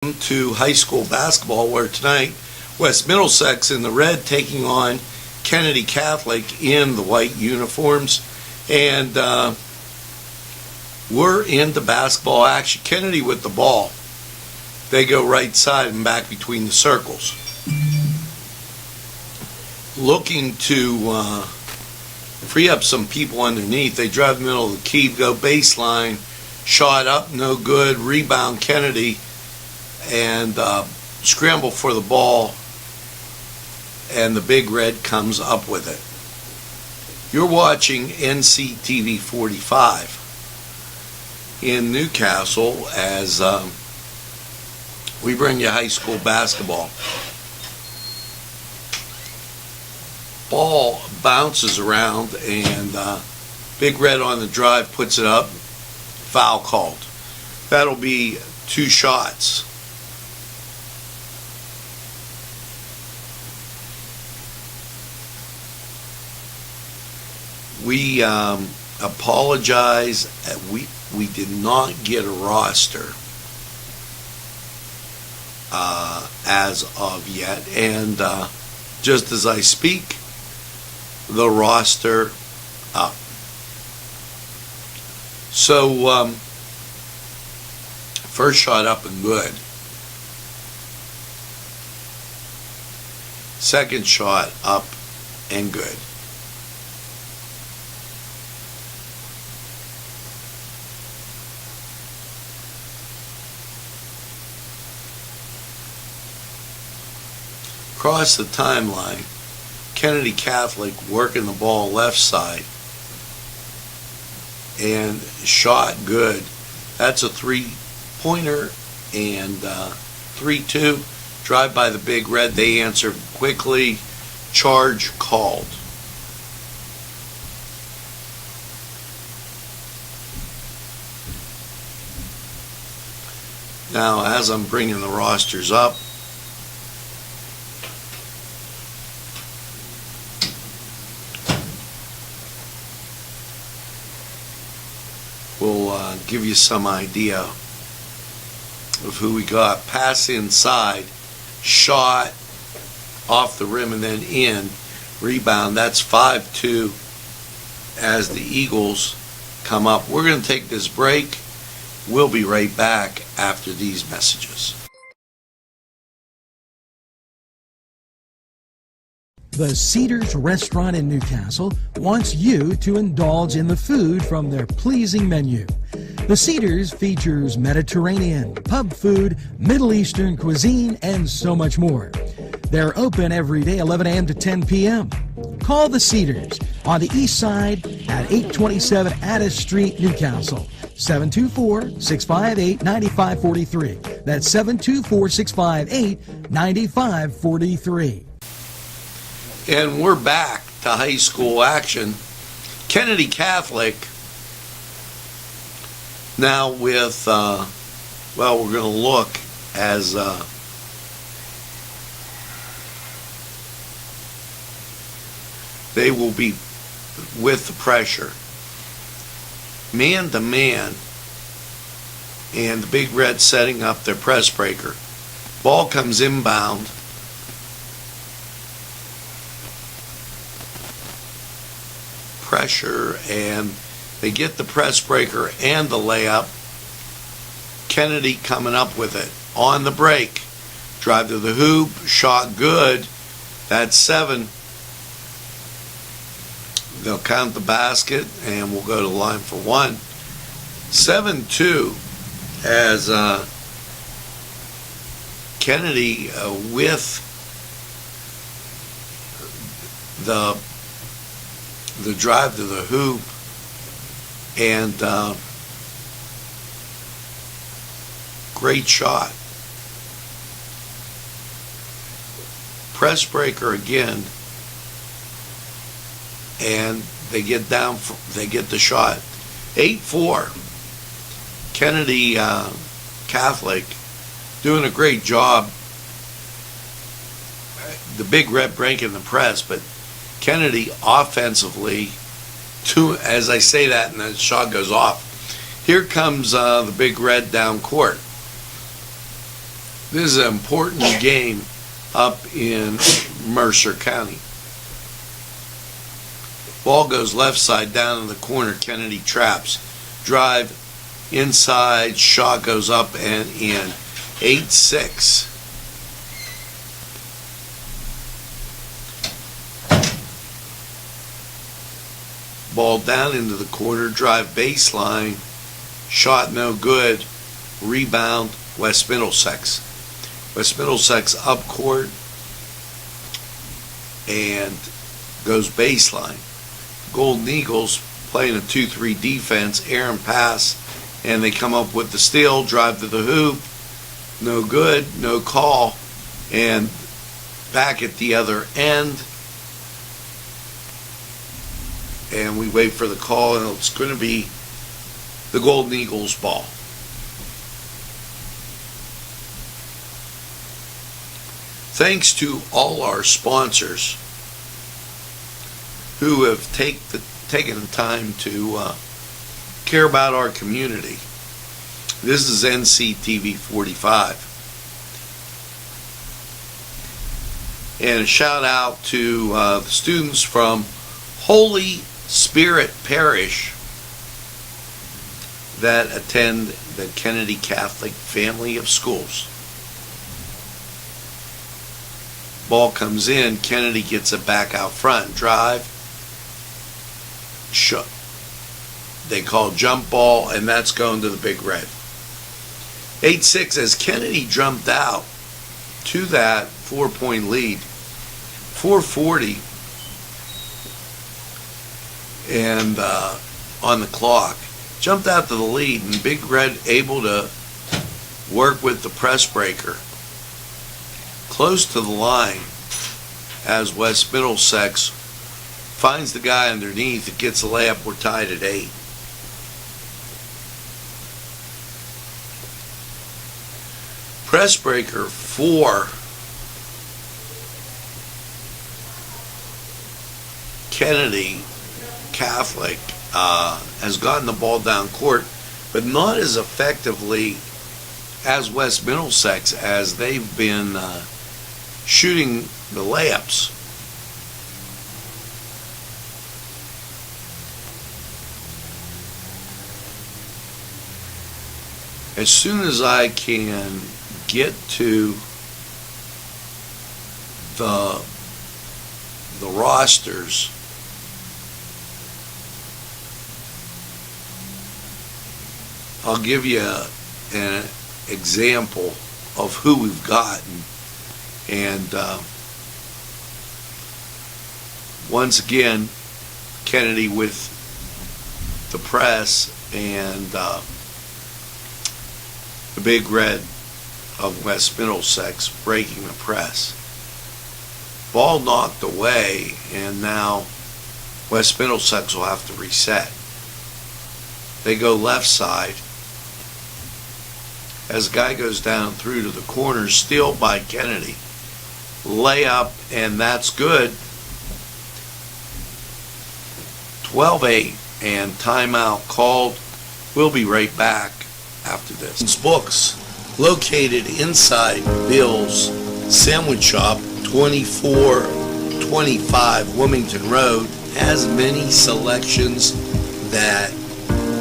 To high school basketball, where tonight West Middlesex in the red taking on Kennedy Catholic in the white uniforms, and we're into basketball action. Kennedy with the ball. They go right side and back between the circles, looking to free up some people underneath. They drive the middle of the key, go baseline, shot up, no good, rebound Kennedy, and scramble for the ball, and the big red comes up with it. You're watching NCTV45 in Newcastle as we bring you high school basketball. Ball bounces around, and big red on the drive puts it up. Foul called. That'll be 2 shots. We apologize. We did not get a roster as of yet, and just as I speak, the roster up. So first shot up and good. Second shot up and good. Across the timeline, Kennedy Catholic working the ball left side, and shot good. That's a 3-pointer, and 3-2. Drive by the big red. They answer quickly. Charge called. Now, as I'm bringing the rosters up, we'll give you some idea of who we got. Pass inside, shot off the rim and then in, rebound. That's 5-2 as the Eagles come up. We're going to take this break. We'll be right back after these messages. The Cedars Restaurant in Newcastle wants you to indulge in the food from their pleasing menu. The Cedars features Mediterranean, pub food, Middle Eastern cuisine, and so much more. They're open every day 11 a.m. to 10 p.m. Call the Cedars on the east side at 827 Addis Street, Newcastle. 724-658-9543. That's 724-658-9543. And we're back to high school action. Kennedy Catholic now with, well, we're going to look as they will be with the pressure. Man to man, and the big red setting up their press breaker. Ball comes inbound. Pressure, and they get the press breaker and the layup. Kennedy coming up with it on the break. Drive to the hoop, shot good. That's 7. They'll count the basket, and we'll go to the line for 1. 7-2 as Kennedy with the drive to the hoop, and great shot. Press breaker again, and they get down. They get the shot. 8-4. Kennedy Catholic doing a great job. The big red breaking the press, but Kennedy offensively, as I say that and the shot goes off. Here comes the big red down court. This is an important game up in Mercer County. Ball goes left side down in the corner. Kennedy traps. Drive inside. Shot goes up and in. 8-6. Ball down into the corner. Drive baseline. Shot no good. Rebound West Middlesex. West Middlesex up court and goes baseline. Golden Eagles playing a 2-3 defense, errant pass, and they come up with the steal, drive to the hoop, no good, no call, and back at the other end, and we wait for the call, and it's going to be the Golden Eagles ball. Thanks to all our sponsors who have taken the time to care about our community. This is NCTV45. And a shout out to the students from Holy Spirit Parish that attend the Kennedy Catholic family of schools. Ball comes in, Kennedy gets it back out front, drive, shot. They call jump ball, and that's going to the Big Red. 8-6 as Kennedy jumped out to that 4-point lead. 4:40 and on the clock. Jumped out to the lead, and Big Red able to work with the press breaker close to the line as West Middlesex finds the guy underneath. It gets a layup. We're tied at 8. Press breaker for Kennedy Catholic has gotten the ball down court, but not as effectively as West Middlesex, as they've been shooting the layups. As soon as I can get to the rosters, I'll give you an example of who we've gotten. And once again, Kennedy with the press, and the Big Red of West Middlesex breaking the press. Ball knocked away, and now West Middlesex will have to reset. They go left side. As the guy goes down through to the corner, steal by Kennedy. Layup, and that's good. 12-8, and timeout called. We'll be right back after this. Books, located inside Bill's Sandwich Shop, 2425 Wilmington Road, has many selections that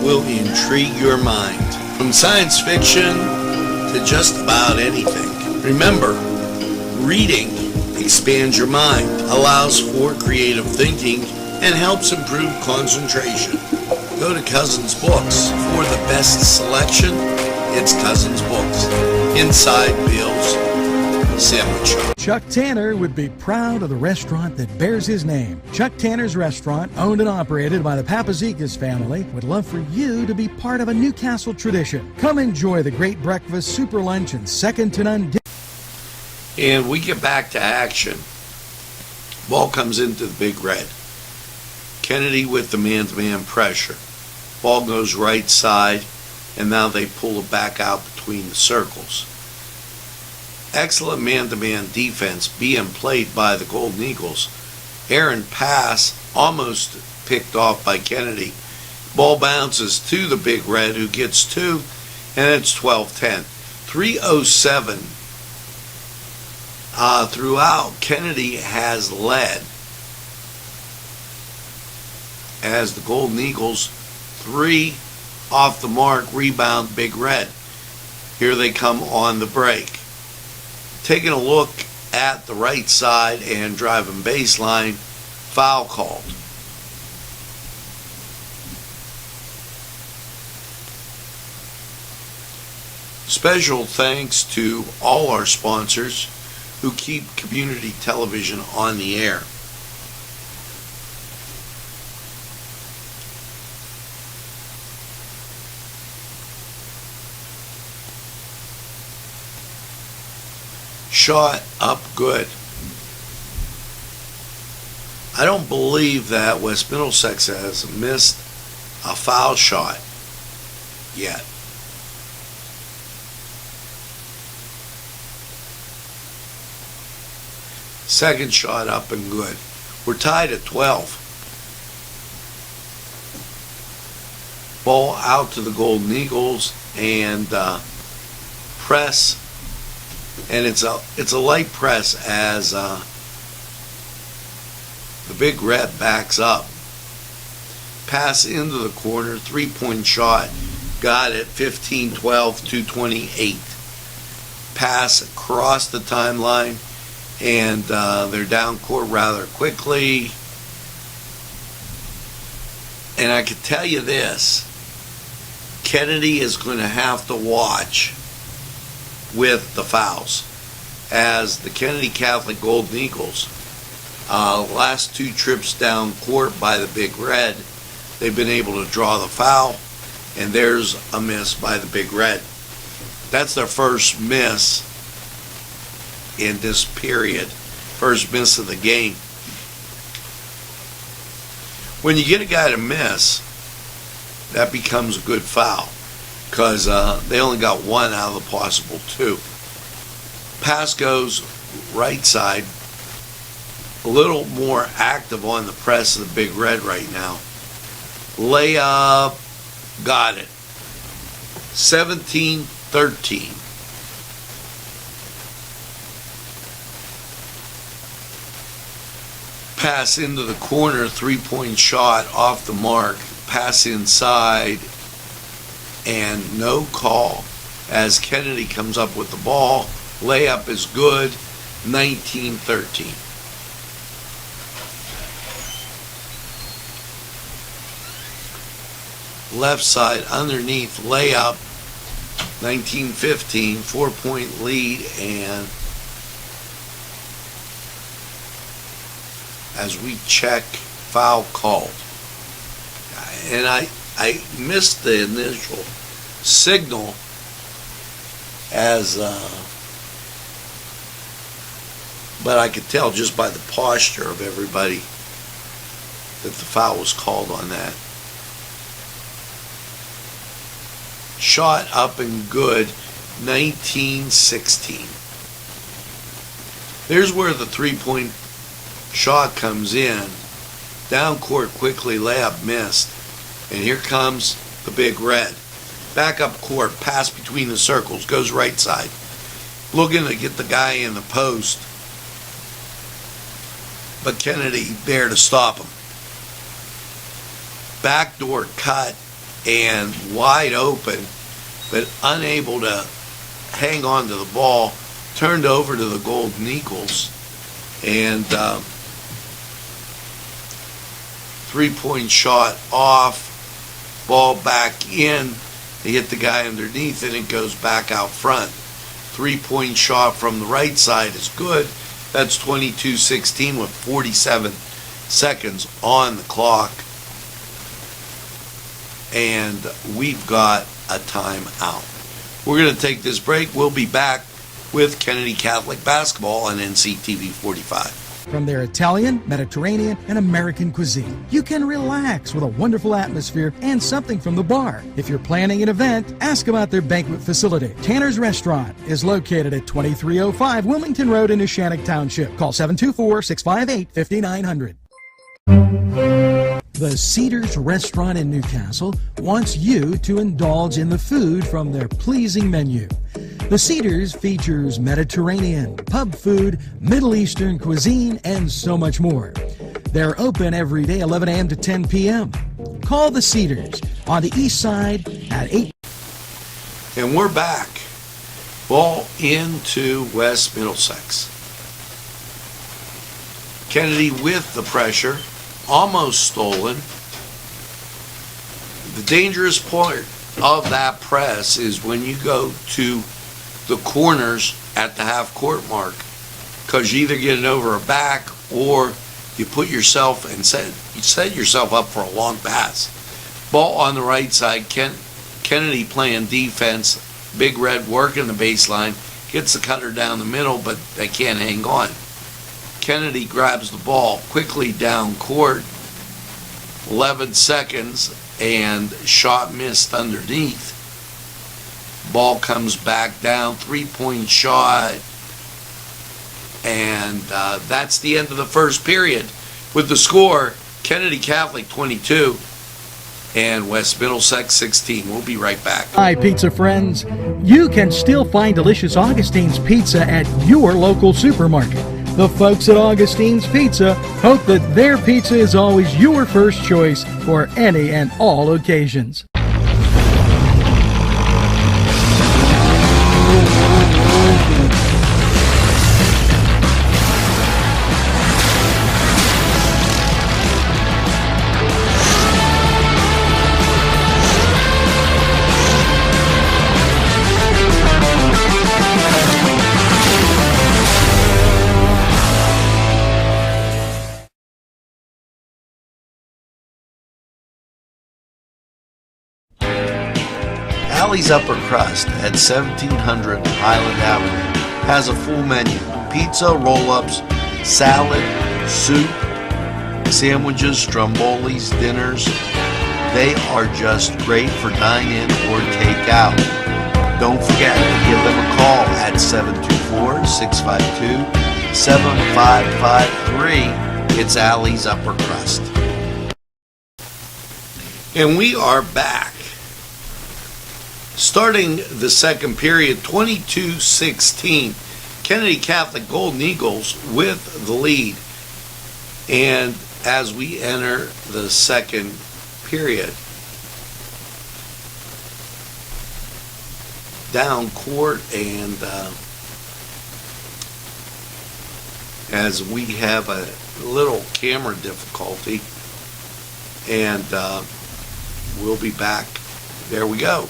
will intrigue your mind. From science fiction to just about anything. Remember, reading expands your mind, allows for creative thinking, and helps improve concentration. Go to Cousins Books for the best selection. It's Cousins Books, inside Bill's Sandwich Shop. Chuck Tanner would be proud of the restaurant that bears his name. Chuck Tanner's Restaurant, owned and operated by the Papazikas family, would love for you to be part of a Newcastle tradition. Come enjoy the great breakfast, super lunch, and second to none dinner. And we get back to action. Ball comes into the Big Red. Kennedy with the man-to-man pressure. Ball goes right side, and now they pull it back out between the circles. Excellent man-to-man defense being played by the Golden Eagles. Errant pass almost picked off by Kennedy. Ball bounces to the Big Red, who gets 2, and it's 12-10. 3:07 throughout, Kennedy has led as the Golden Eagles 3 off the mark, rebound, Big Red. Here they come on the break. Taking a look at the right side and driving baseline, foul called. Special thanks to all our sponsors who keep community television on the air. Shot up good. I don't believe that West Middlesex has missed a foul shot yet. Second shot up and good. We're tied at 12. Ball out to the Golden Eagles and press, and it's a light press as the Big Red backs up. Pass into the corner, 3-point shot, got it, 15-12, 2:28. Pass across the timeline, and they're down court rather quickly. And I can tell you this, Kennedy is going to have to watch with the fouls, as the Kennedy Catholic Golden Eagles, last 2 trips down court by the Big Red, they've been able to draw the foul, and there's a miss by the Big Red. That's their first miss in this period, first miss of the game. When you get a guy to miss, that becomes a good foul, because they only got 1 out of the possible 2. Pass goes right side, a little more active on the press of the Big Red right now. Layup, got it. 17-13. Pass into the corner, 3-point shot off the mark. Pass inside, and no call as Kennedy comes up with the ball. Layup is good, 19-13. Left side underneath, layup, 19-15, 4-point lead, and as we check, foul called. And I missed the initial signal as but I could tell just by the posture of everybody that the foul was called on that. Shot up and good, 19-16. There's where the 3-point shot comes in. Down court quickly, layup missed. And here comes the Big Red. Back up court, pass between the circles, goes right side. Looking to get the guy in the post, but Kennedy there to stop him. Backdoor cut and wide open, but unable to hang on to the ball. Turned over to the Golden Eagles, and 3-point shot off, ball back in. They hit the guy underneath, and it goes back out front. 3-point shot from the right side is good. That's 22-16 with 47 seconds on the clock. And we've got a timeout. We're going to take this break. We'll be back with Kennedy Catholic basketball on NCTV45. From their Italian, Mediterranean, and American cuisine, you can relax with a wonderful atmosphere and something from the bar. If you're planning an event, ask about their banquet facility. Tanner's Restaurant is located at 2305 Wilmington Road in Neshannock Township. Call 724-658-5900. The Cedars Restaurant in Newcastle wants you to indulge in the food from their pleasing menu. The Cedars features Mediterranean, pub food, Middle Eastern cuisine, and so much more. They're open every day 11 a.m. to 10 p.m. Call the Cedars on the east side at 8. And we're back. Ball into West Middlesex. Kennedy with the pressure, almost stolen. The dangerous part of that press is when you go to the corners at the half court mark, because you either get it over a back or you put yourself and set yourself up for a long pass. Ball on the right side, Kennedy playing defense, Big Red working the baseline, gets the cutter down the middle, but they can't hang on. Kennedy grabs the ball quickly down court, 11 seconds, and shot missed underneath. Ball comes back down, 3-point shot, and that's the end of the first period. With the score, Kennedy Catholic 22 and West Middlesex 16. We'll be right back. Hi, pizza friends. You can still find delicious Augustine's Pizza at your local supermarket. The folks at Augustine's Pizza hope that their pizza is always your first choice for any and all occasions. Alley's Upper Crust at 1700 Highland Avenue has a full menu: pizza, roll-ups, salad, soup, sandwiches, strombolis, dinners. They are just great for dine-in or take-out. Don't forget to give them a call at 724-652-7553. It's Alley's Upper Crust. And we are back. Starting the second period, 22-16, Kennedy Catholic Golden Eagles with the lead. And as we enter the second period, down court, and as we have a little camera difficulty, and we'll be back. There we go.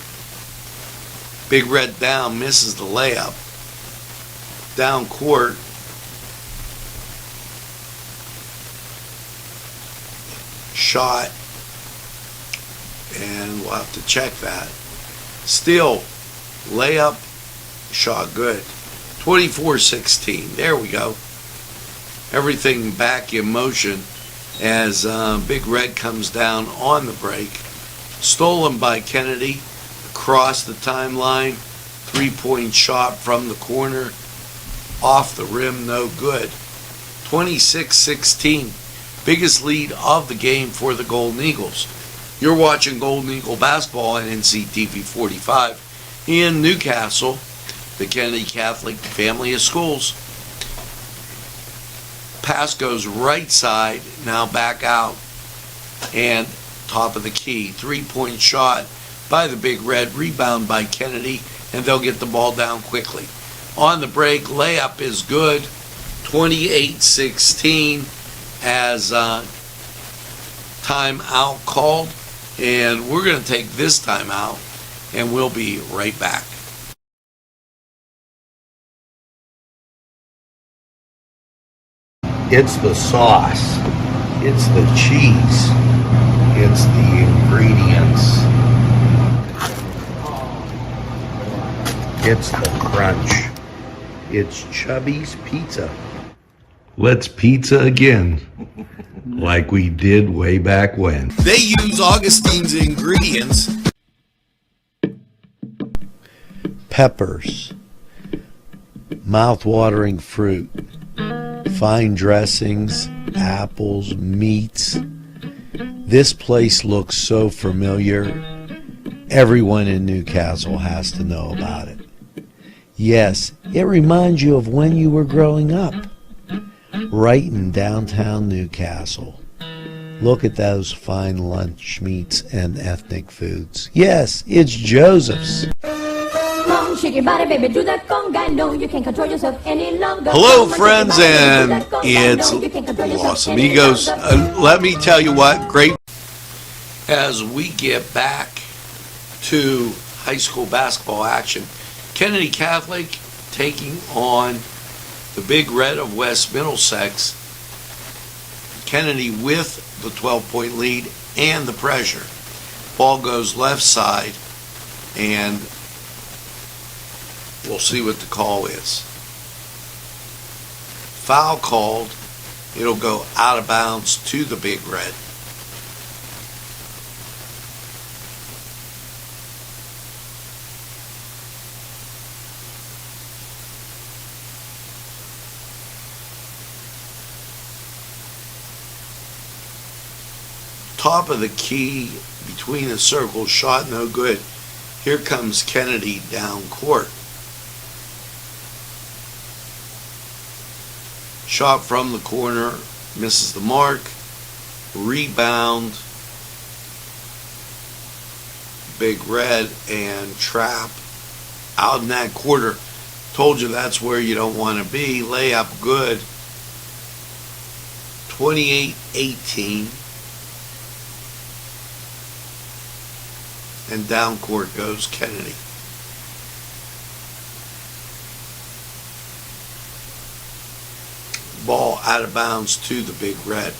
Big Red down, misses the layup. Down court. Shot. And we'll have to check that. Still, layup, shot good. 24-16. There we go. Everything back in motion as Big Red comes down on the break. Stolen by Kennedy. Across the timeline, 3-point shot from the corner, off the rim, no good. 26-16, biggest lead of the game for the Golden Eagles. You're watching Golden Eagle basketball on NCTV45 in Newcastle, the Kennedy Catholic family of schools. Pass goes right side, now back out, and top of the key, 3-point shot by the Big Red, rebound by Kennedy, and they'll get the ball down quickly. On the break, layup is good, 28-16 as timeout called, and we're going to take this timeout, and we'll be right back. It's the sauce, it's the cheese, it's the ingredients. It's the crunch. It's Chubby's Pizza. Let's pizza again, like we did way back when. They use Augustine's ingredients. Peppers, mouth-watering fruit, fine dressings, apples, meats. This place looks so familiar. Everyone in Newcastle has to know about it. Yes, it reminds you of when you were growing up, right in downtown Newcastle. Look at those fine lunch meats and ethnic foods. Yes, it's Joseph's. Shake your body, baby, do that conga. No, you can't control yourself any longer. Hello, friends, and it's Los Amigos. Let me tell you what, great. As we get back to high school basketball action, Kennedy Catholic taking on the Big Red of West Middlesex. Kennedy with the 12-point lead and the pressure. Ball goes left side, and we'll see what the call is. Foul called. It'll go out of bounds to the Big Red. Top of the key, between the circles, shot no good. Here comes Kennedy down court. Shot from the corner, misses the mark. Rebound, Big Red, and trap out in that quarter. Told you that's where you don't want to be. Layup good. 28-18. And down court goes Kennedy. Ball out of bounds to the Big Red.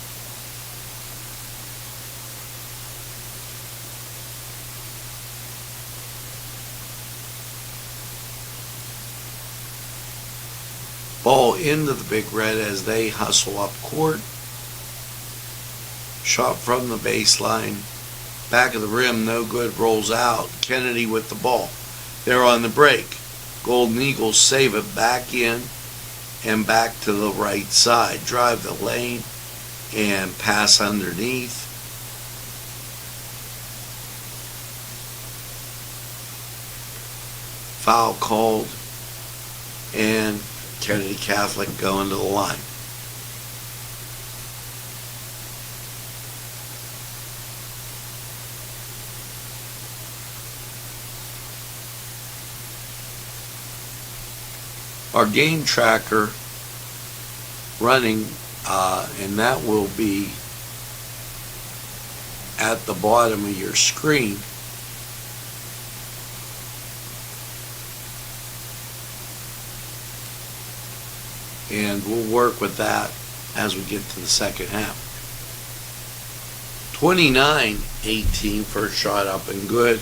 Ball into the Big Red as they hustle up court. Shot from the baseline. Back of the rim, no good, rolls out. Kennedy with the ball. They're on the break. Golden Eagles save it back in and back to the right side. Drive the lane and pass underneath. Foul called, and Kennedy Catholic going to the line. Our game tracker running, and that will be at the bottom of your screen. And we'll work with that as we get to the second half. 29-18, first shot up and good.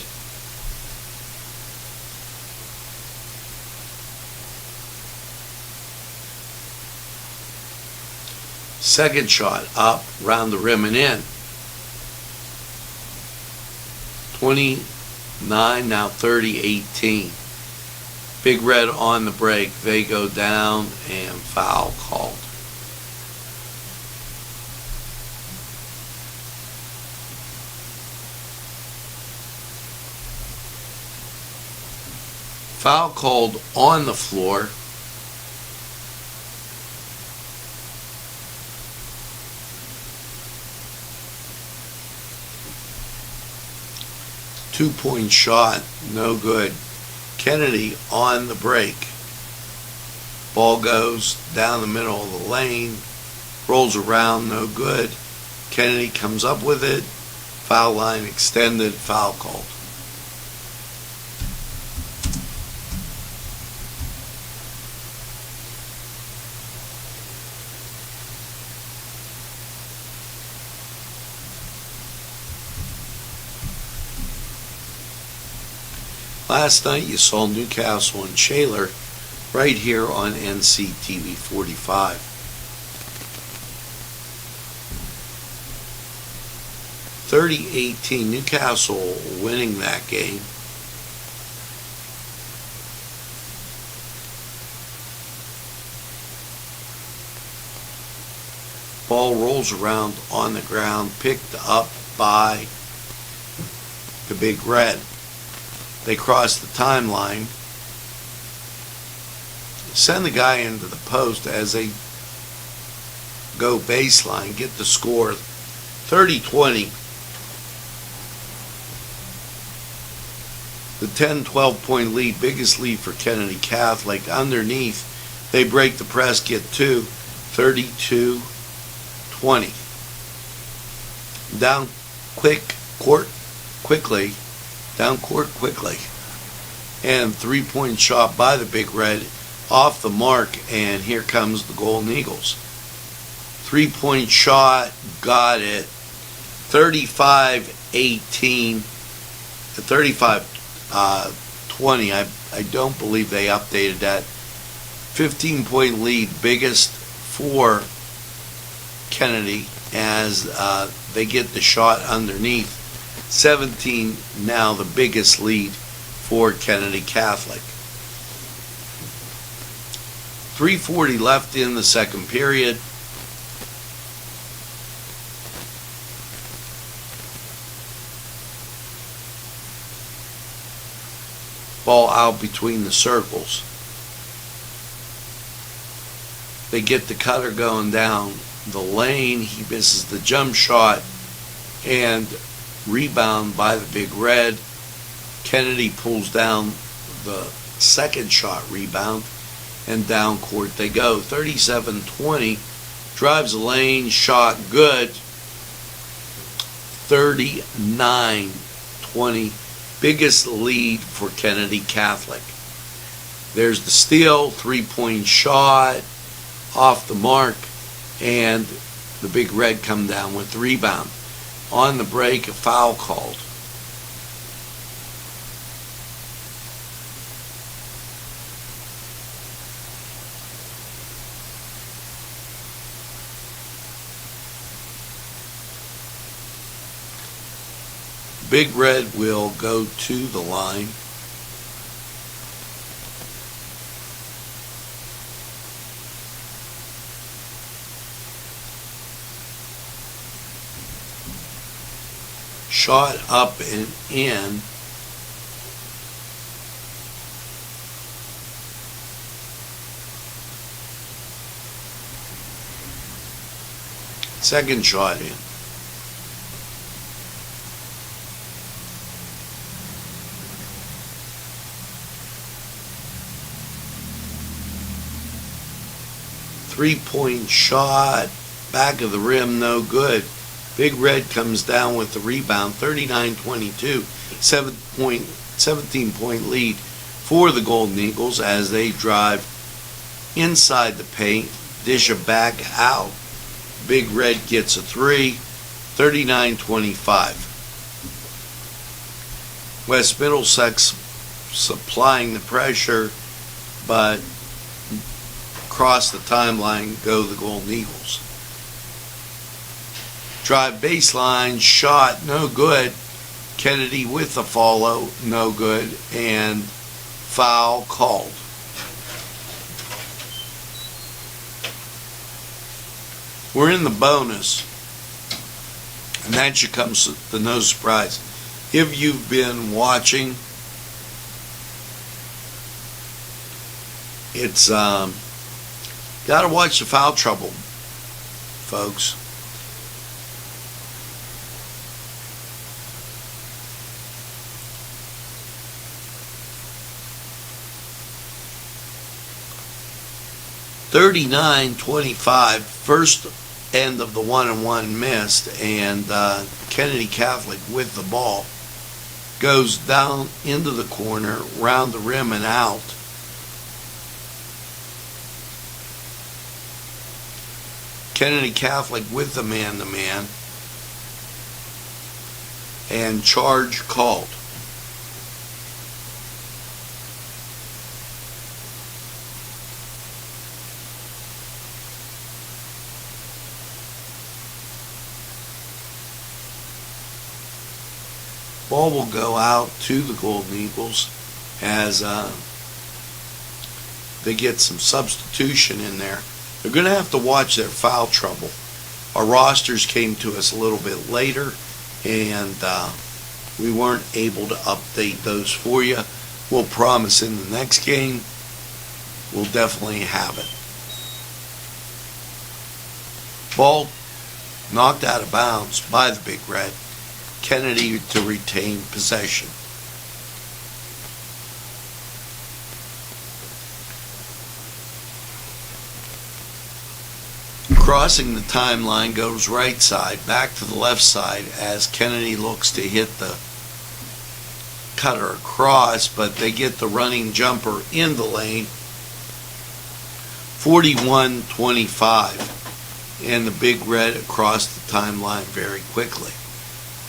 Second shot up, round the rim and in. 29, now 30-18. Big Red on the break. They go down and foul called. Foul called on the floor. Two-point shot, no good. Kennedy on the break. Ball goes down the middle of the lane, rolls around, no good. Kennedy comes up with it. Foul line extended, foul called. Last night you saw Newcastle and Shaler right here on NCTV45. 30-18, Newcastle winning that game. Ball rolls around on the ground, picked up by the Big Red. They cross the timeline, send the guy into the post as they go baseline, get the score 30-20. The 10-12 point lead, biggest lead for Kennedy Catholic. Underneath, they break the press, get 2, 32-20. Down court quickly, and 3-point shot by the Big Red off the mark, and here comes the Golden Eagles. 3-point shot, got it. 35-18, 35-20. I don't believe they updated that. 15-point lead, biggest for Kennedy as they get the shot underneath. 17 now the biggest lead for Kennedy Catholic. 3:40 left in the second period. Ball out between the circles. They get the cutter going down the lane. He misses the jump shot, and rebound by the Big Red. Kennedy pulls down the second shot rebound, and down court they go. 37-20, drives the lane, shot good. 39-20, biggest lead for Kennedy Catholic. There's the steal, 3-point shot, off the mark, and the Big Red come down with the rebound. On the break, a foul called. Big Red will go to the line. Shot up and in. Second shot in. Three-point shot, back of the rim, no good. Big Red comes down with the rebound, 39-22, 17-point lead for the Golden Eagles as they drive inside the paint, dish it back out. Big Red gets a 3, 39-25. West Middlesex supplying the pressure, but across the timeline go the Golden Eagles. Drive baseline, shot, no good. Kennedy with the follow, no good, and foul called. We're in the bonus, and that should come to no surprise. If you've been watching, it's got to watch the foul trouble, folks. (39-25), first end of the 1-and-1 missed, and Kennedy Catholic with the ball goes down into the corner, round the rim and out. Kennedy Catholic with the man-to-man, and charge called. Ball will go out to the Golden Eagles as they get some substitution in there. They're going to have to watch their foul trouble Our rosters came to us a little bit later, and we weren't able to update those for you. We'll promise in the next game we'll definitely have it. Ball knocked out of bounds by the Big Red. Kennedy to retain possession. Crossing the timeline goes right side, back to the left side as Kennedy looks to hit the cutter across, but they get the running jumper in the lane. 41-25. And the Big Red across the timeline very quickly.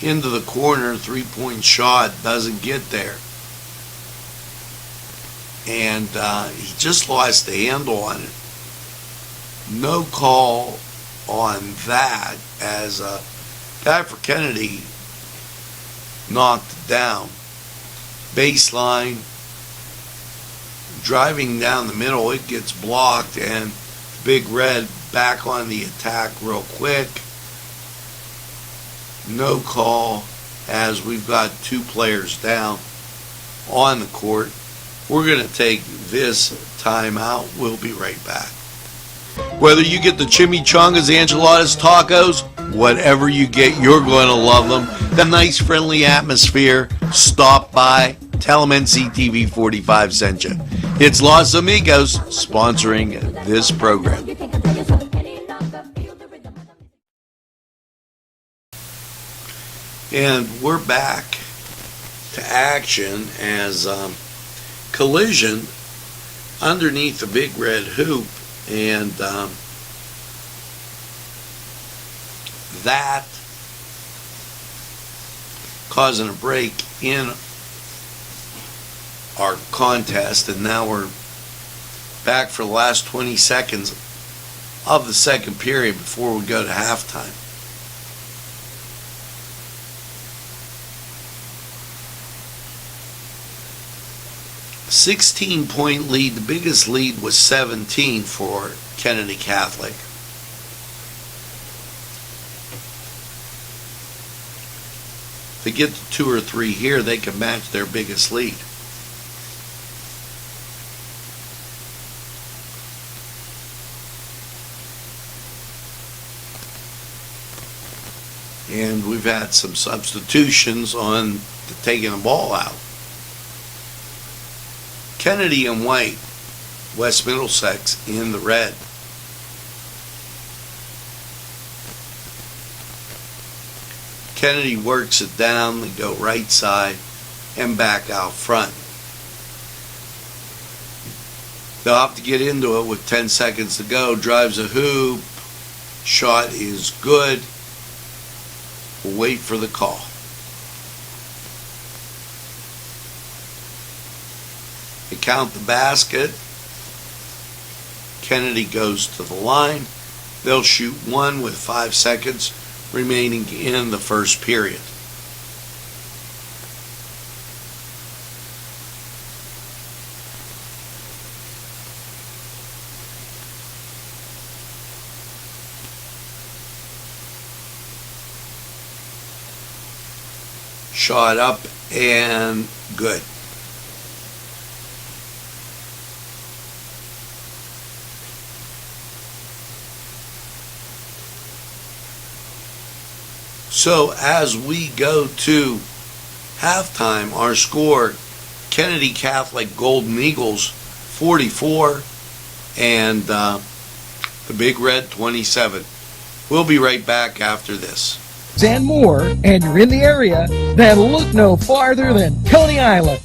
Into the corner, three-point shot doesn't get there. And he just lost the handle on it. No call on that as a guy for Kennedy knocked it down. Baseline, driving down the middle, it gets blocked, and Big Red back on the attack real quick. No call as we've got two players down on the court. We're going to take this timeout. We'll be right back. Whether you get the chimichangas, enchiladas, tacos, whatever you get, you're going to love them. The nice, friendly atmosphere. Stop by. Tell them NCTV45 sent you. It's Los Amigos sponsoring this program. And we're back to action as collision underneath the Big Red hoop, and that causing a break in our contest, and now we're back for the last 20 seconds of the second period before we go to halftime. A 16-point lead. The biggest lead was 17 for Kennedy Catholic. If they get to 2 or 3 here, they can match their biggest lead. And we've had some substitutions on taking the ball out. Kennedy and White, West Middlesex in the red. Kennedy works it down, they go right side and back out front. They'll have to get into it with 10 seconds to go. Drives a hoop, shot is good. We'll wait for the call. They count the basket. Kennedy goes to the line. They'll shoot one with 5 seconds remaining in the first period. Shot up and good. So as we go to halftime, our score, Kennedy Catholic Golden Eagles 44 and the Big Red 27. We'll be right back after this. And more, and you're in the area, then look no farther than Coney Island.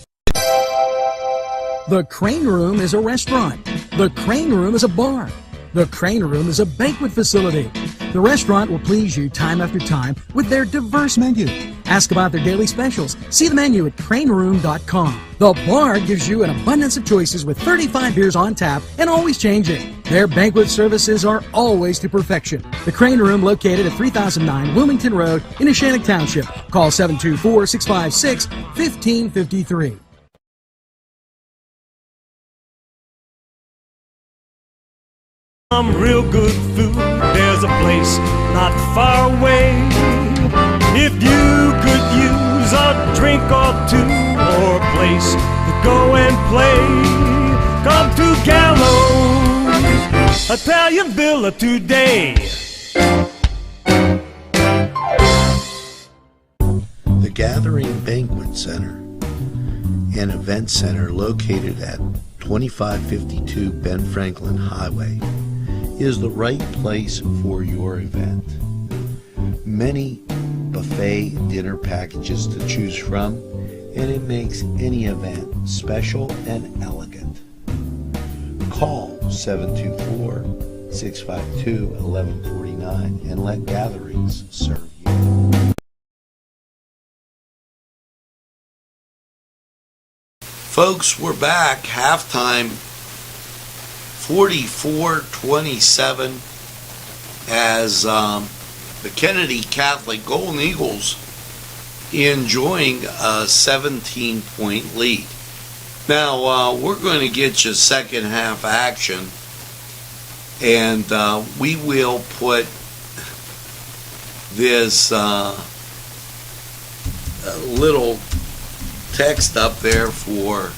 The Crane Room is a restaurant. The Crane Room is a bar. The Crane Room is a banquet facility. The restaurant will please you time after time with their diverse menu. Ask about their daily specials. See the menu at craneroom.com. The bar gives you an abundance of choices with 35 beers on tap and always changing. Their banquet services are always to perfection. The Crane Room, located at 3009 Wilmington Road in Neshannock Township. Call 724-656-1553. Some real good food, there's a place not far away. If you could use a drink or two or a place to go and play, come to Gallows Italian Villa today. The Gathering Banquet Center, an event center located at 2552 Ben Franklin Highway, is the right place for your event. Many buffet dinner packages to choose from, and it makes any event special and elegant. Call 724-652-1149 and let Gatherings serve you. Folks, we're back. Halftime 44-27 as the Kennedy Catholic Golden Eagles enjoying a 17-point lead. Now, we're going to get you second half action, and we will put this little text up there for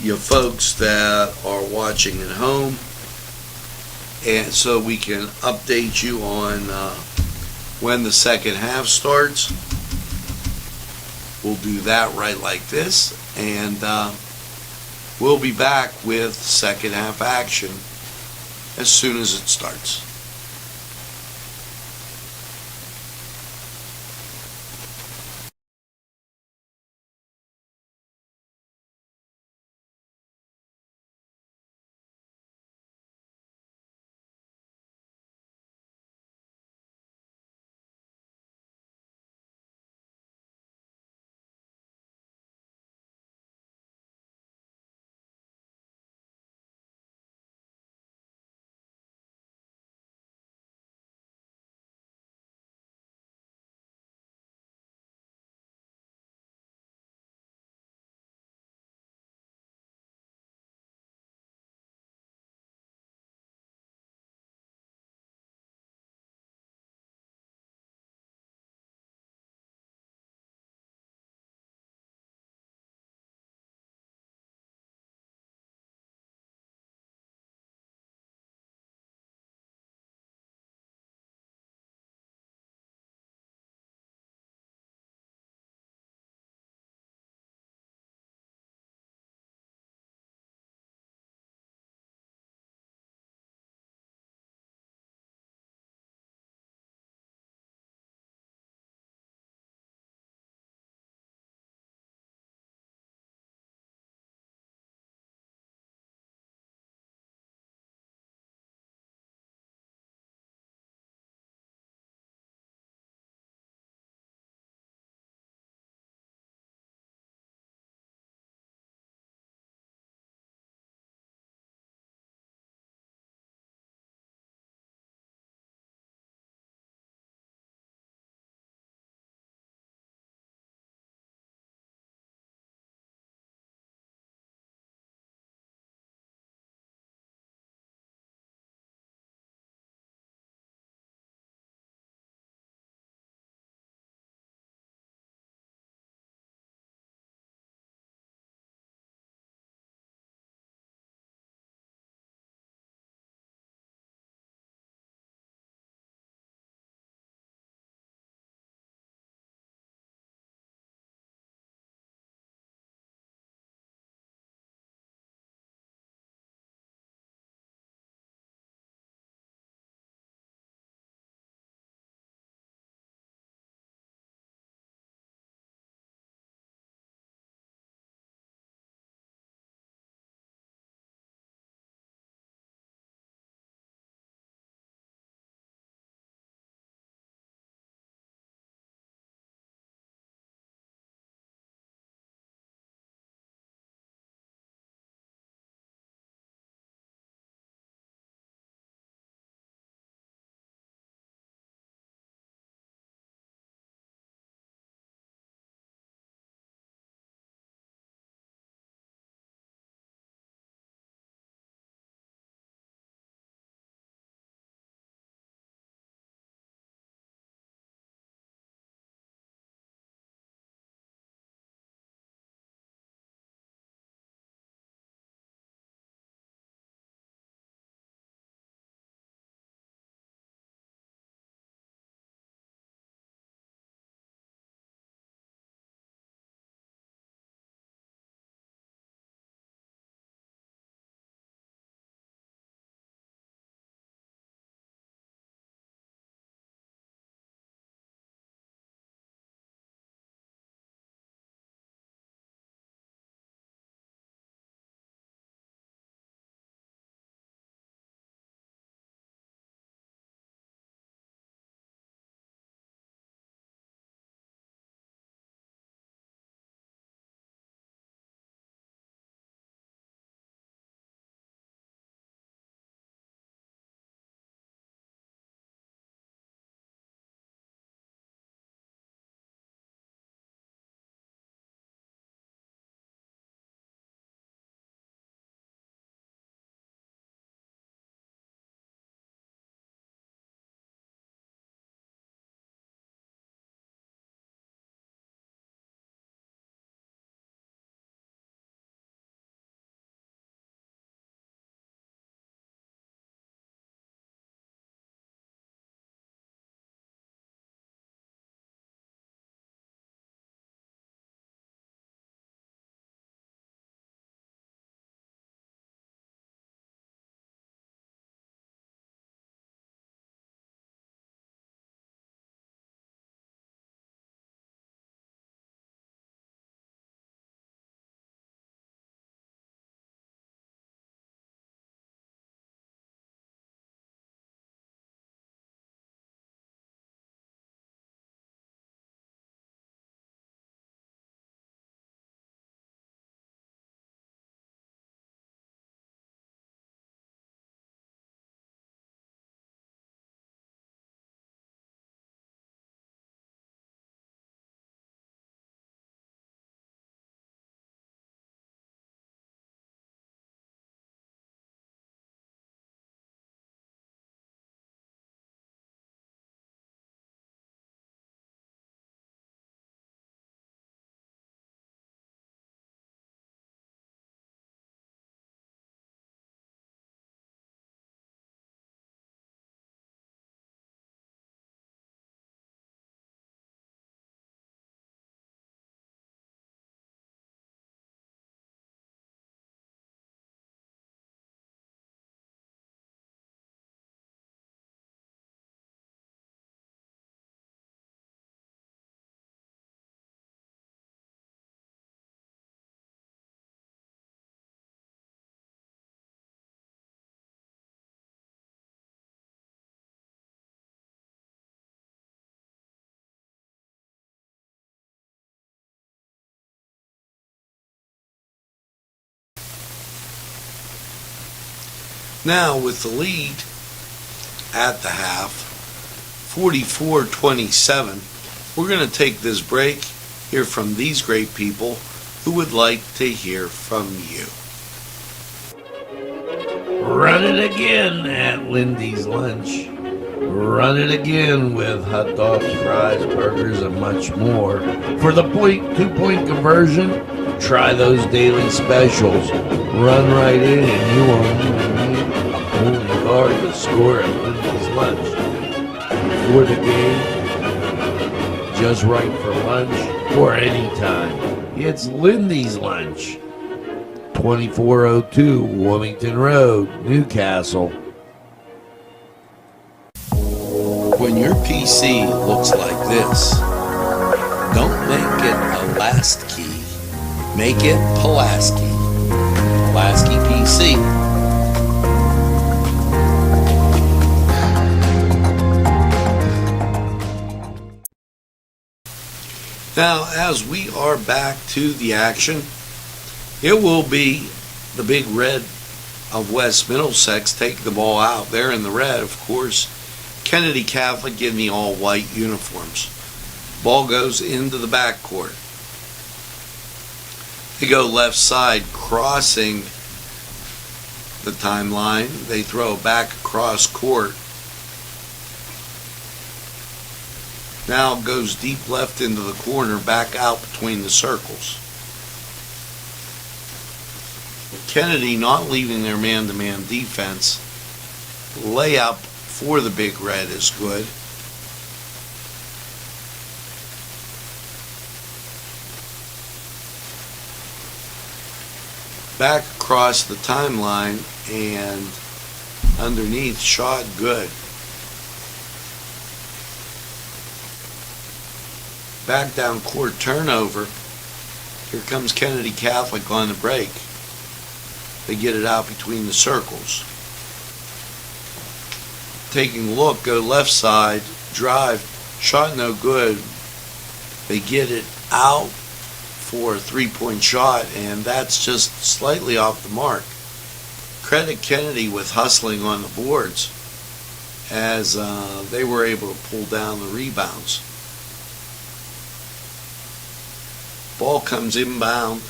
you folks that are watching at home, and so we can update you on when the second half starts. We'll do that right like this, and we'll be back with second half action as soon as it starts. Now with the lead at the half, 44-27, we're going to take this break, hear from these great people who would like to hear from you. Run it again at Lindy's Lunch. Run it again with hot dogs, fries, burgers, and much more. For the 2-point conversion, try those daily specials. Run right in and you won't need only guard the score at Lindy's Lunch. For the game, just right for lunch or anytime. It's Lindy's Lunch. 2402 Wilmington Road, Newcastle. When your PC looks like this, don't make it a last key. Make it Pulaski. Pulaski PC. Now, as we are back to the action, it will be the Big Red of West Middlesex take the ball out. They're in the red, of course. Kennedy Catholic in the all-white uniforms. Ball goes into the backcourt. They go left side, crossing the timeline. They throw back across court. Now goes deep left into the corner, back out between the circles. Kennedy not leaving their man-to-man defense. Layup for the Big Red is good. Back across the timeline and underneath, shot good. Back down court turnover. Here comes Kennedy Catholic on the break. They get it out between the circles. Taking a look, go left side, drive, shot no good. They get it out for a three-point shot, and that's just slightly off the mark. Credit Kennedy with hustling on the boards as they were able to pull down the rebounds. Ball comes inbound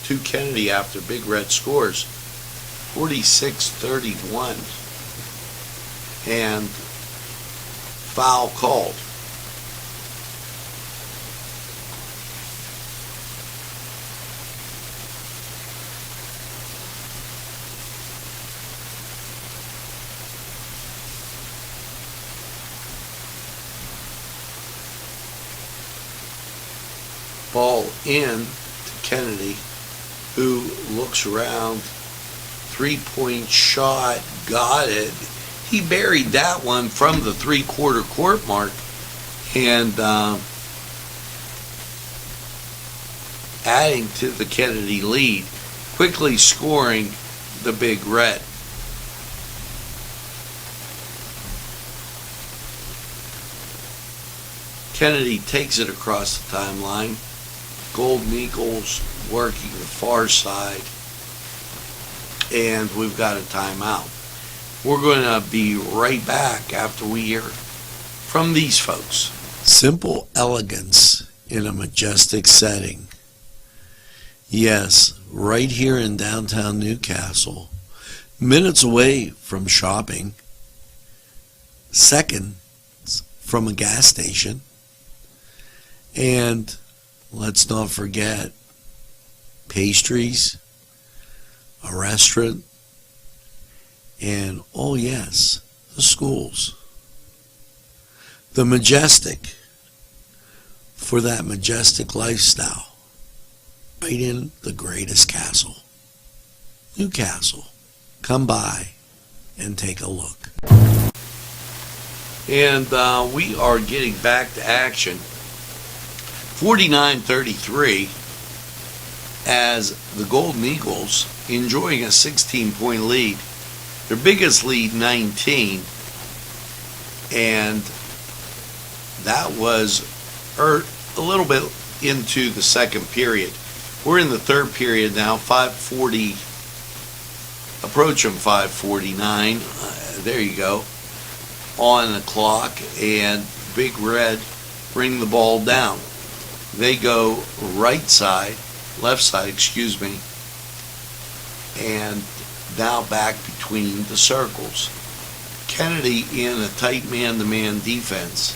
to Kennedy after Big Red scores 46-31, and foul called. Ball in to Kennedy, who looks around. Three-point shot, got it. He buried that one from the three-quarter court mark, and adding to the Kennedy lead, quickly scoring the Big Red. Kennedy takes it across the timeline. Golden Eagles working the far side, and we've got a timeout. We're going to be right back after we hear from these folks. Simple elegance in a majestic setting. Yes, right here in downtown Newcastle, minutes away from shopping, seconds from a gas station, and let's not forget pastries, a restaurant, and oh yes, the schools. The majestic for that majestic lifestyle. Right in the greatest castle, Newcastle. Come by and take a look. And we are getting back to action. 49-33 as the Golden Eagles enjoying a 16-point lead. Their biggest lead, 19. And that was a little bit into the second period. We're in the third period now, 5:40 approaching 5:49. There you go. On the clock, and Big Red bring the ball down. They go right side, left side, excuse me, and now back between the circles. Kennedy in a tight man-to-man defense.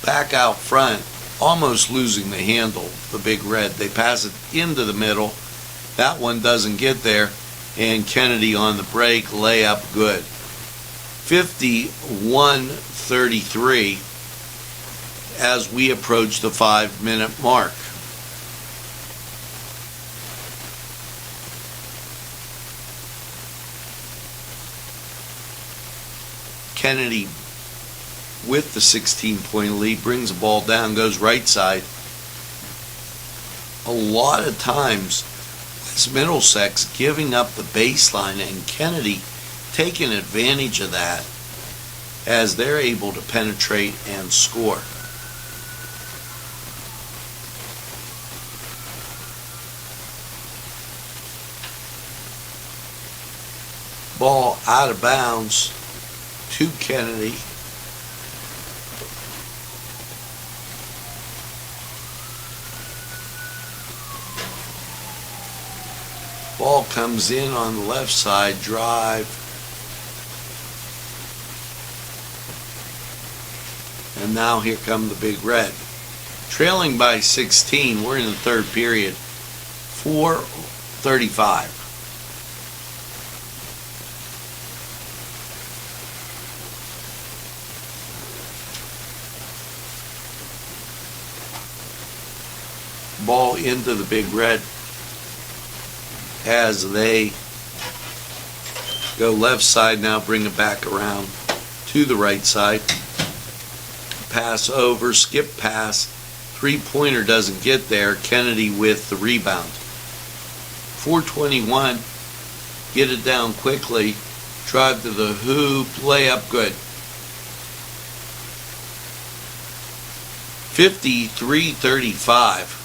Back out front, almost losing the handle, the Big Red. They pass it into the middle. That one doesn't get there, and Kennedy on the break, layup good. 51-33 as we approach the 5-minute mark. Kennedy with the 16-point lead brings the ball down, goes right side. A lot of times West Middlesex giving up the baseline, and Kennedy taking advantage of that as they're able to penetrate and score. Ball out of bounds to Kennedy. Ball comes in on the left side, drive. And now here come the Big Red. Trailing by 16, we're in the third period. 4:35. Ball into the Big Red as they go left side, now bring it back around to the right side. Pass over, skip pass, three-pointer doesn't get there. Kennedy with the rebound. 4:21, get it down quickly, drive to the hoop, layup good. 53-35.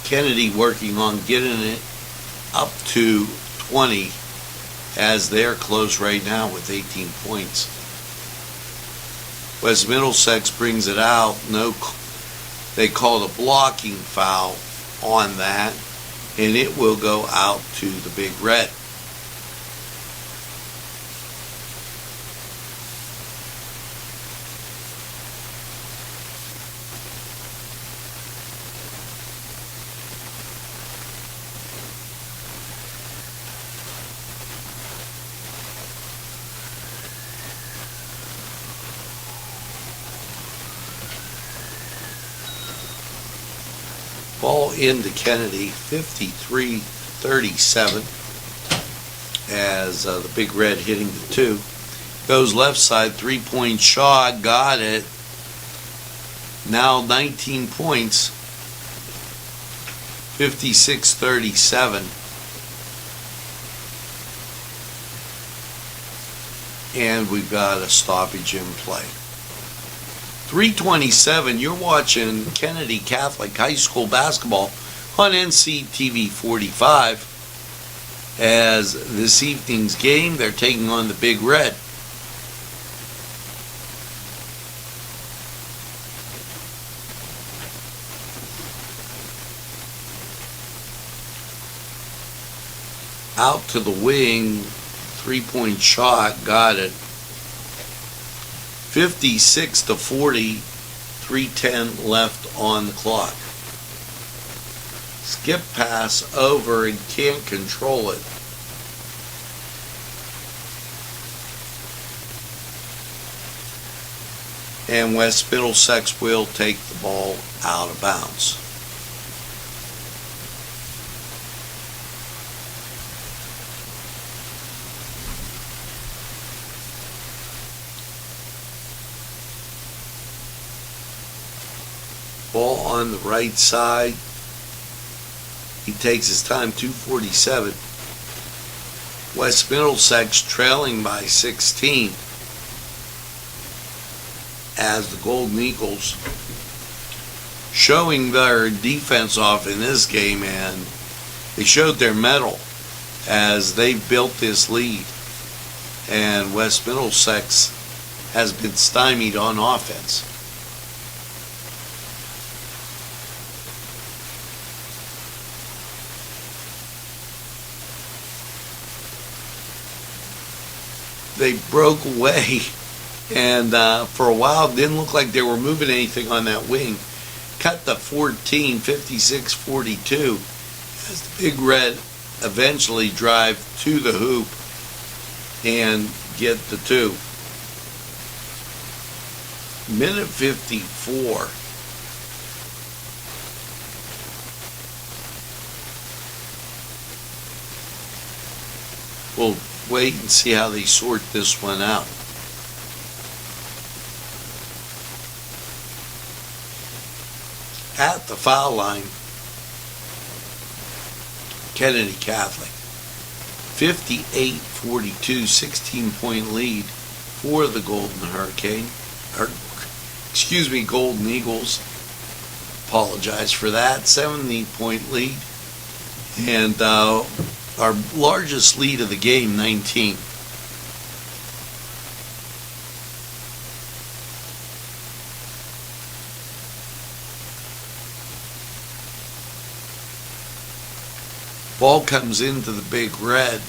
Kennedy working on getting it up to 20 as they're close right now with 18 points. West Middlesex brings it out. No, they call the blocking foul on that, and it will go out to the Big Red. Ball into Kennedy, 53-37, as the Big Red hitting the two. Goes left side, three-point shot, got it. Now 19 points, 56-37. And we've got a stoppage in play. 3:27, you're watching Kennedy Catholic High School basketball on NCTV45. As this evening's game, they're taking on the Big Red. Out to the wing, three-point shot, got it. 56-40, 3:10 left on the clock. Skip pass over and can't control it. And West Middlesex will take the ball out of bounds. Ball on the right side. He takes his time, 2:47. West Middlesex trailing by 16 as the Golden Eagles showing their defense off in this game, and they showed their mettle as they built this lead. And West Middlesex has been stymied on offense. They broke away, and for a while it didn't look like they were moving anything on that wing. Cut to 14, 56-42 as the Big Red eventually drive to the hoop and get the two. Minute 54. We'll wait and see how they sort this one out. At the foul line, Kennedy Catholic, 58-42, 16-point lead for the Golden Eagles. Apologize for that. 17-point lead, and our largest lead of the game, 19. Ball comes into the Big Red.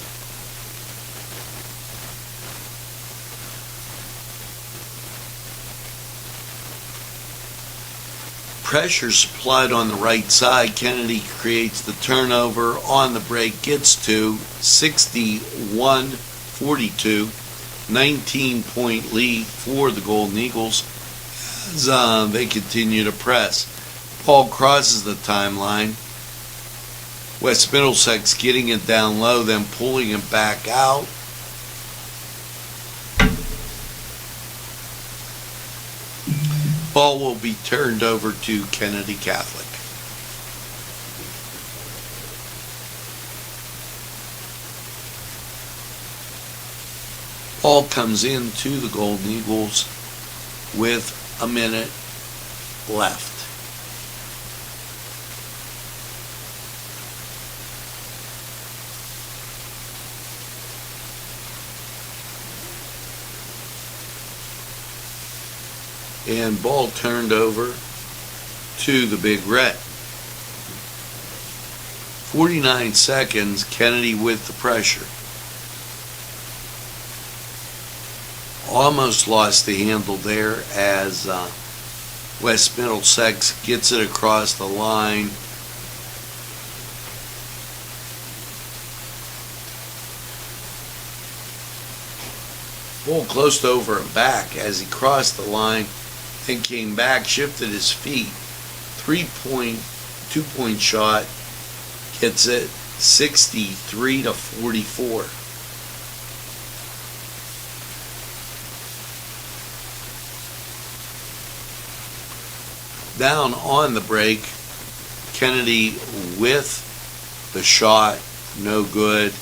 Pressure supplied on the right side. Kennedy creates the turnover on the break, gets to 61-42, 19-point lead for the Golden Eagles as they continue to press. Ball crosses the timeline. West Middlesex getting it down low, then pulling it back out. Ball will be turned over to Kennedy Catholic. Ball comes into the Golden Eagles with a minute left. And ball turned over to the Big Red. 49 seconds, Kennedy with the pressure. Almost lost the handle there as West Middlesex gets it across the line. Ball close to over and back as he crossed the line. Then came back, shifted his feet, 2-point shot, gets it 63-44. Down on the break, Kennedy with the shot, no good,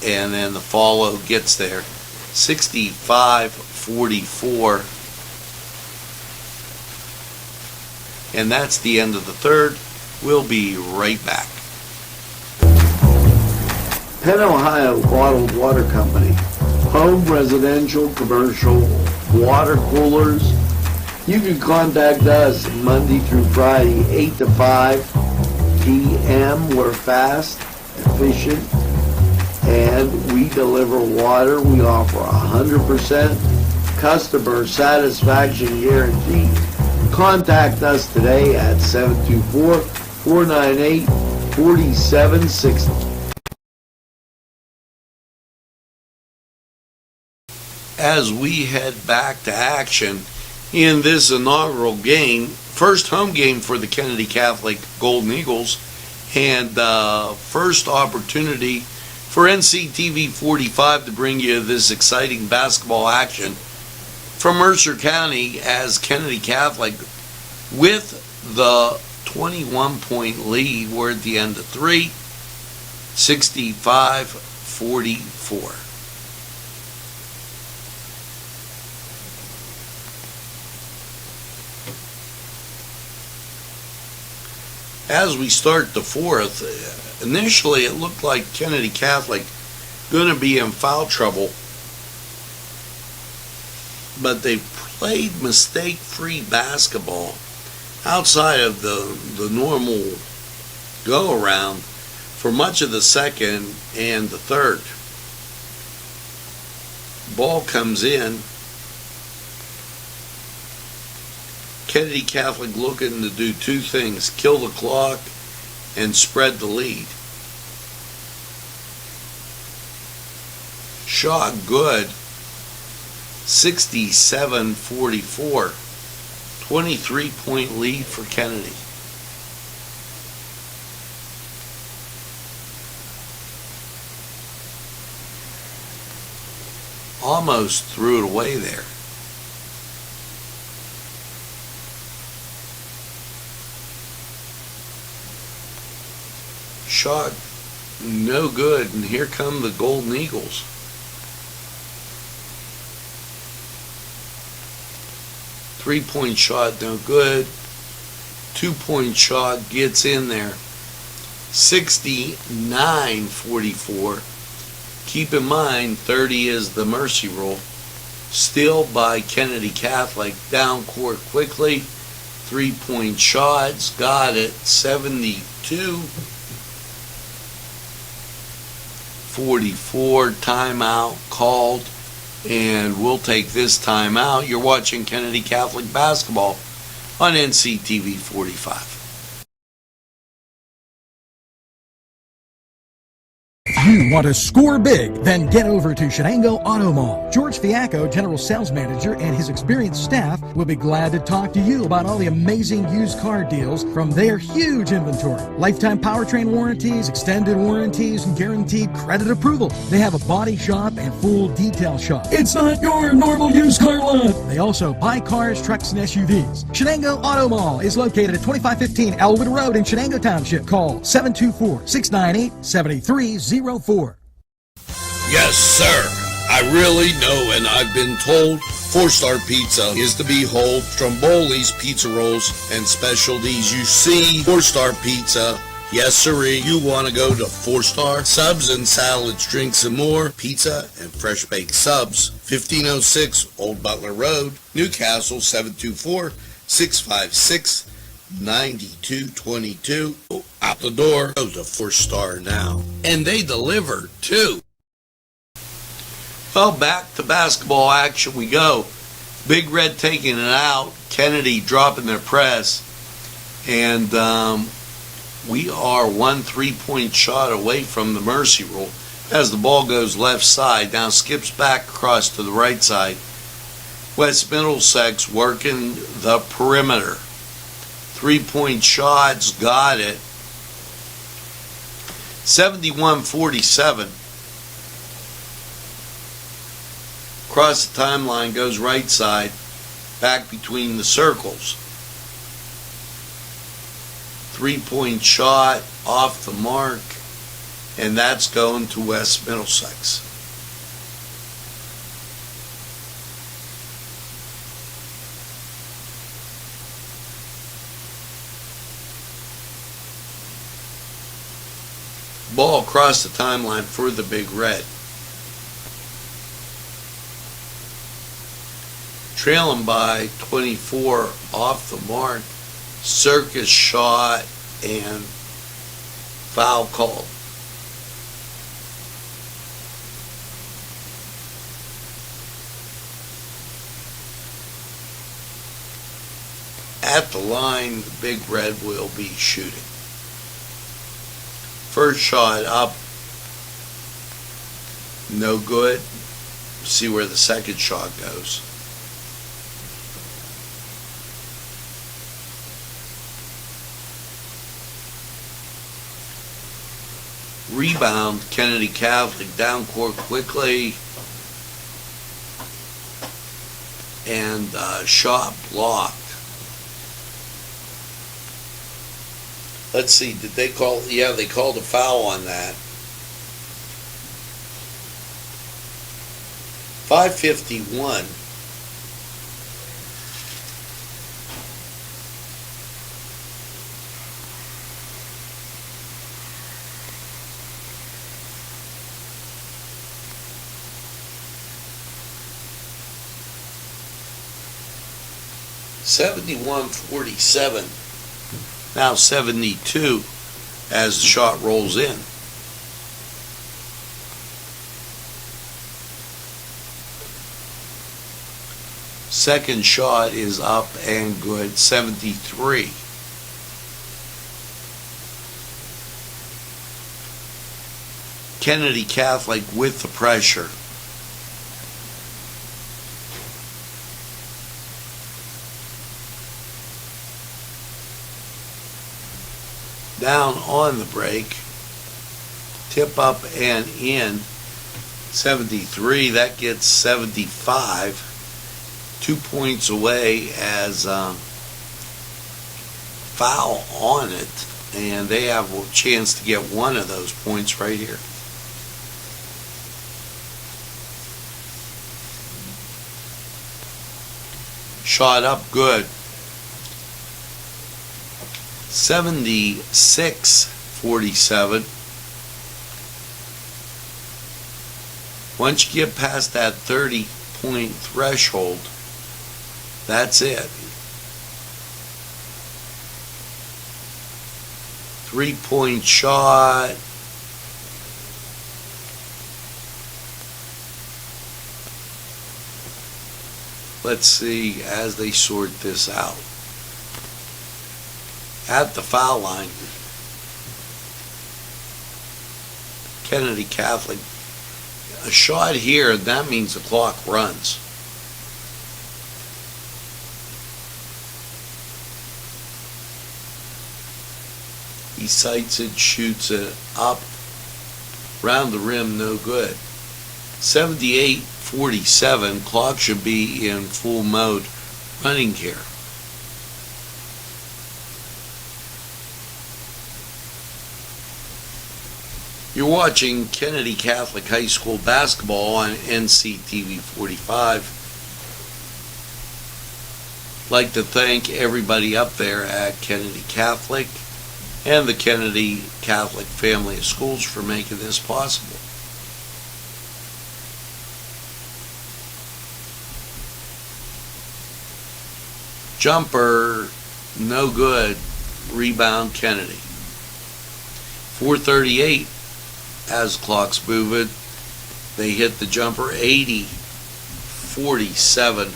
and then the follow gets there, 65-44. And that's the end of the third. We'll be right back. Penn Ohio Bottled Water Company. Home, residential, commercial, water coolers. You can contact us Monday through Friday, 8 to 5 p.m. We're fast, efficient, and we deliver water. We offer 100% customer satisfaction guarantee. Contact us today at 724-498-4760. As we head back to action in this inaugural game, first home game for the Kennedy Catholic Golden Eagles, and first opportunity for NCTV45 to bring you this exciting basketball action from Mercer County as Kennedy Catholic with the 21-point lead. We're at the end of 3, 65-44. as we start the fourth, initially it looked like Kennedy Catholic going to be in foul trouble, but they played mistake-free basketball outside of the normal go-around for much of the second and the third. Ball comes in. Kennedy Catholic looking to do two things: kill the clock and spread the lead. Shot good. 67-44. 23-point lead for Kennedy. Almost threw it away there. Shot no good, and here come the Golden Eagles. Three-point shot no good. Two-point shot gets in there. 69-44. Keep in mind, 30 is the mercy rule. Still by Kennedy Catholic. Down court quickly. Three-point shots. Got it. 72-44. Timeout called. And we'll take this timeout. You're watching Kennedy Catholic basketball on NCTV45. You want to score big? Then get over to Shenango Auto Mall. George Fiacco, General Sales Manager, and his experienced staff will be glad to talk to you about all the amazing used car deals from their huge inventory. Lifetime powertrain warranties, extended warranties, and guaranteed credit approval. They have a body shop and full detail shop. It's not your normal used car lot. They also buy cars, trucks, and SUVs. Shenango Auto Mall is located at 2515 Elwood Road in Shenango Township. Call 724-698-7304. Yes, sir. I really know, and I've been told 4-Star Pizza is the behold. Stromboli's pizza rolls and specialties. You see, 4-Star Pizza. Yes, sirree. You want to go to 4-Star? Subs and salads, drinks, and more. Pizza and fresh baked subs. 1506 Old Butler Road, Newcastle. 724-656-9222. Out the door. Go to 4-Star now. And they deliver, too. Well, back to basketball action we go. Big Red taking it out. Kennedy dropping their press. And we are 1 3-point shot away from the mercy rule as the ball goes left side. Now skips back across to the right side. West Middlesex working the perimeter. 3-point shots, got it. 71-47. Across the timeline, goes right side, back between the circles. 3-point shot off the mark, and that's going to West Middlesex. Ball across the timeline for the Big Red. Trailing by 24 off the mark. Circus shot and foul called. At the line, the Big Red will be shooting. First shot up, no good. See where the second shot goes. Rebound, Kennedy Catholic down court quickly, and shot blocked. Let's see, did they call? Yeah, they called a foul on that. 5:51. 71-47. Now 72 as the shot rolls in. Second shot is up and good, 73. Kennedy Catholic with the pressure. Down on the break. Tip up and in. 73. That gets 75. 2 points away as foul on it. And they have a chance to get one of those points right here. Shot up good. 76-47. Once you get past that 30-point threshold, that's it. 3-point shot. Let's see as they sort this out. At the foul line, Kennedy Catholic, a shot here, that means the clock runs. He sights it, shoots it up, round the rim, no good. 78-47, clock should be in full mode running here. You're watching Kennedy Catholic High School basketball on NCTV45. I'd like to thank everybody up there at Kennedy Catholic and the Kennedy Catholic family of schools for making this possible. Jumper, no good. Rebound, Kennedy. 4:38 as clock's moving. They hit the jumper. 80-47.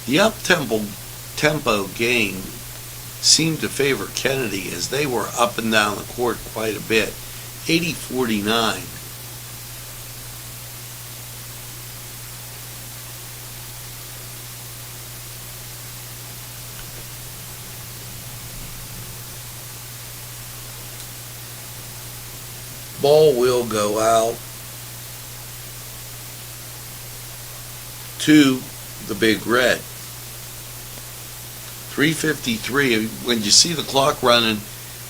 The up-tempo game seemed to favor Kennedy as they were up and down the court quite a bit. 80-49. Ball will go out to the Big Red. 3:53. When you see the clock running,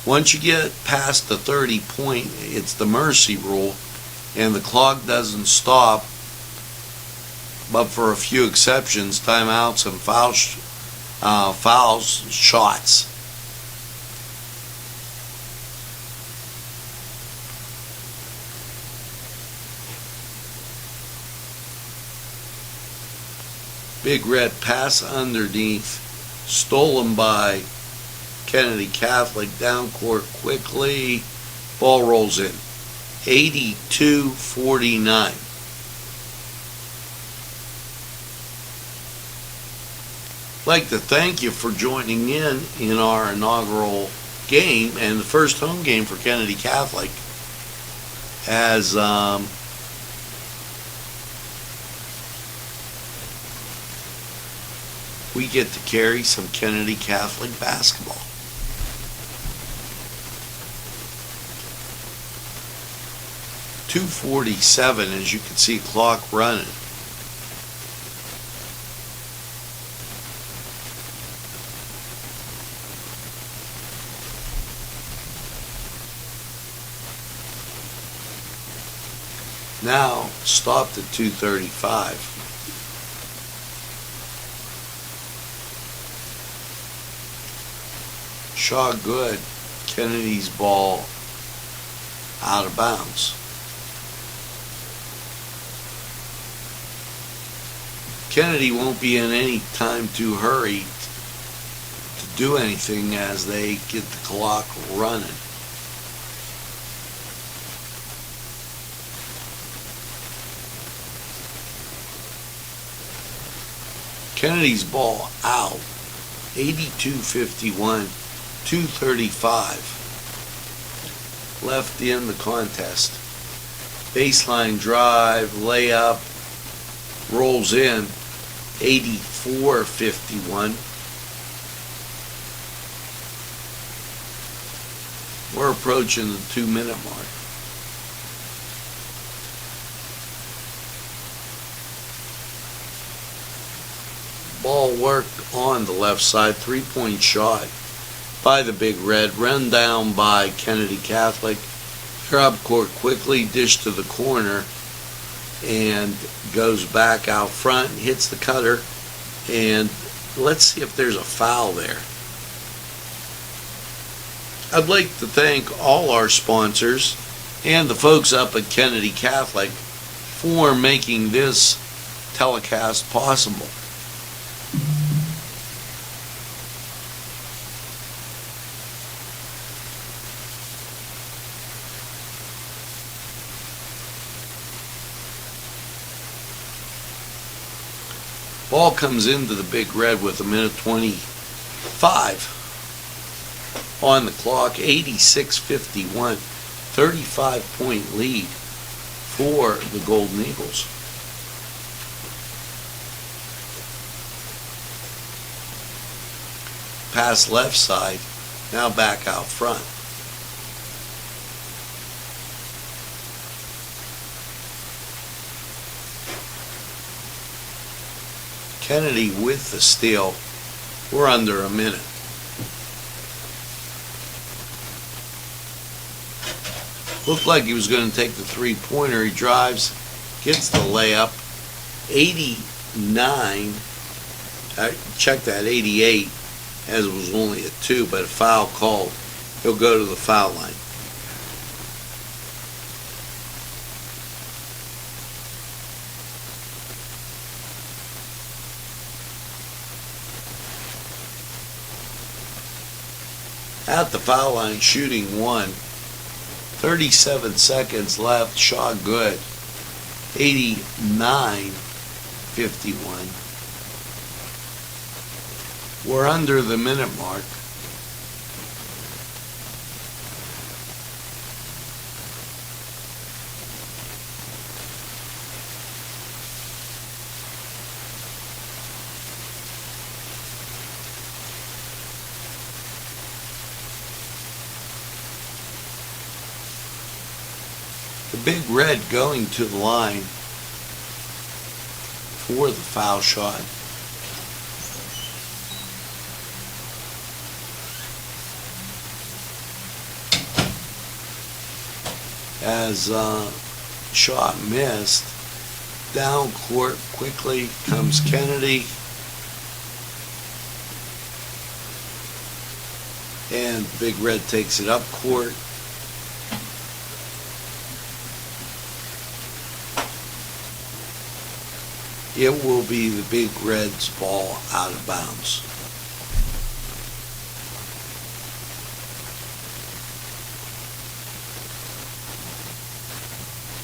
once you get past the 30 point, it's the mercy rule, and the clock doesn't stop, but for a few exceptions, timeouts and fouls, shots. Big Red pass underneath, stolen by Kennedy Catholic, down court quickly, ball rolls in. 82-49. I'd like to thank you for joining in our inaugural game and the first home game for Kennedy Catholic as we get to carry some Kennedy Catholic basketball. .247, as you can see, clock running. Now stopped at 2:35. Shot good. Kennedy's ball out of bounds. Kennedy won't be in any time to hurry to do anything as they get the clock running. Kennedy's ball out, 82-51, 2:35 left in the contest. Baseline drive, layup, rolls in, 84-51. We're approaching the 2-minute mark. Ball worked on the left side, 3-point shot by the Big Red, run down by Kennedy Catholic. They're up court quickly, dish to the corner, and goes back out front, hits the cutter, and let's see if there's a foul there. I'd like to thank all our sponsors and the folks up at Kennedy Catholic for making this telecast possible. Ball comes into the Big Red with 1:25 on the clock, 86-51, 35-point lead for the Golden Eagles. Pass left side, now back out front. Kennedy with the steal. We're under a minute. Looked like he was going to take the three-pointer. He drives, gets the layup. 89, I checked that, 88, as it was only a 2, but a foul called. He'll go to the foul line. At the foul line, shooting 1. 37 seconds left, shot good. 89-51. We're under the minute mark. The Big Red going to the line for the foul shot. As shot missed, down court quickly comes Kennedy, and Big Red takes it up court. It will be the Big Red's ball out of bounds.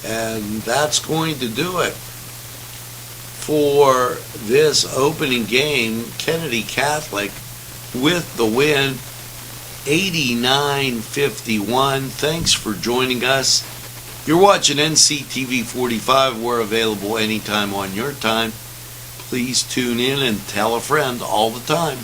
And that's going to do it for this opening game. Kennedy Catholic with the win, 89-51. Thanks for joining us. You're watching NCTV45. We're available anytime on your time. Please tune in and tell a friend all the time.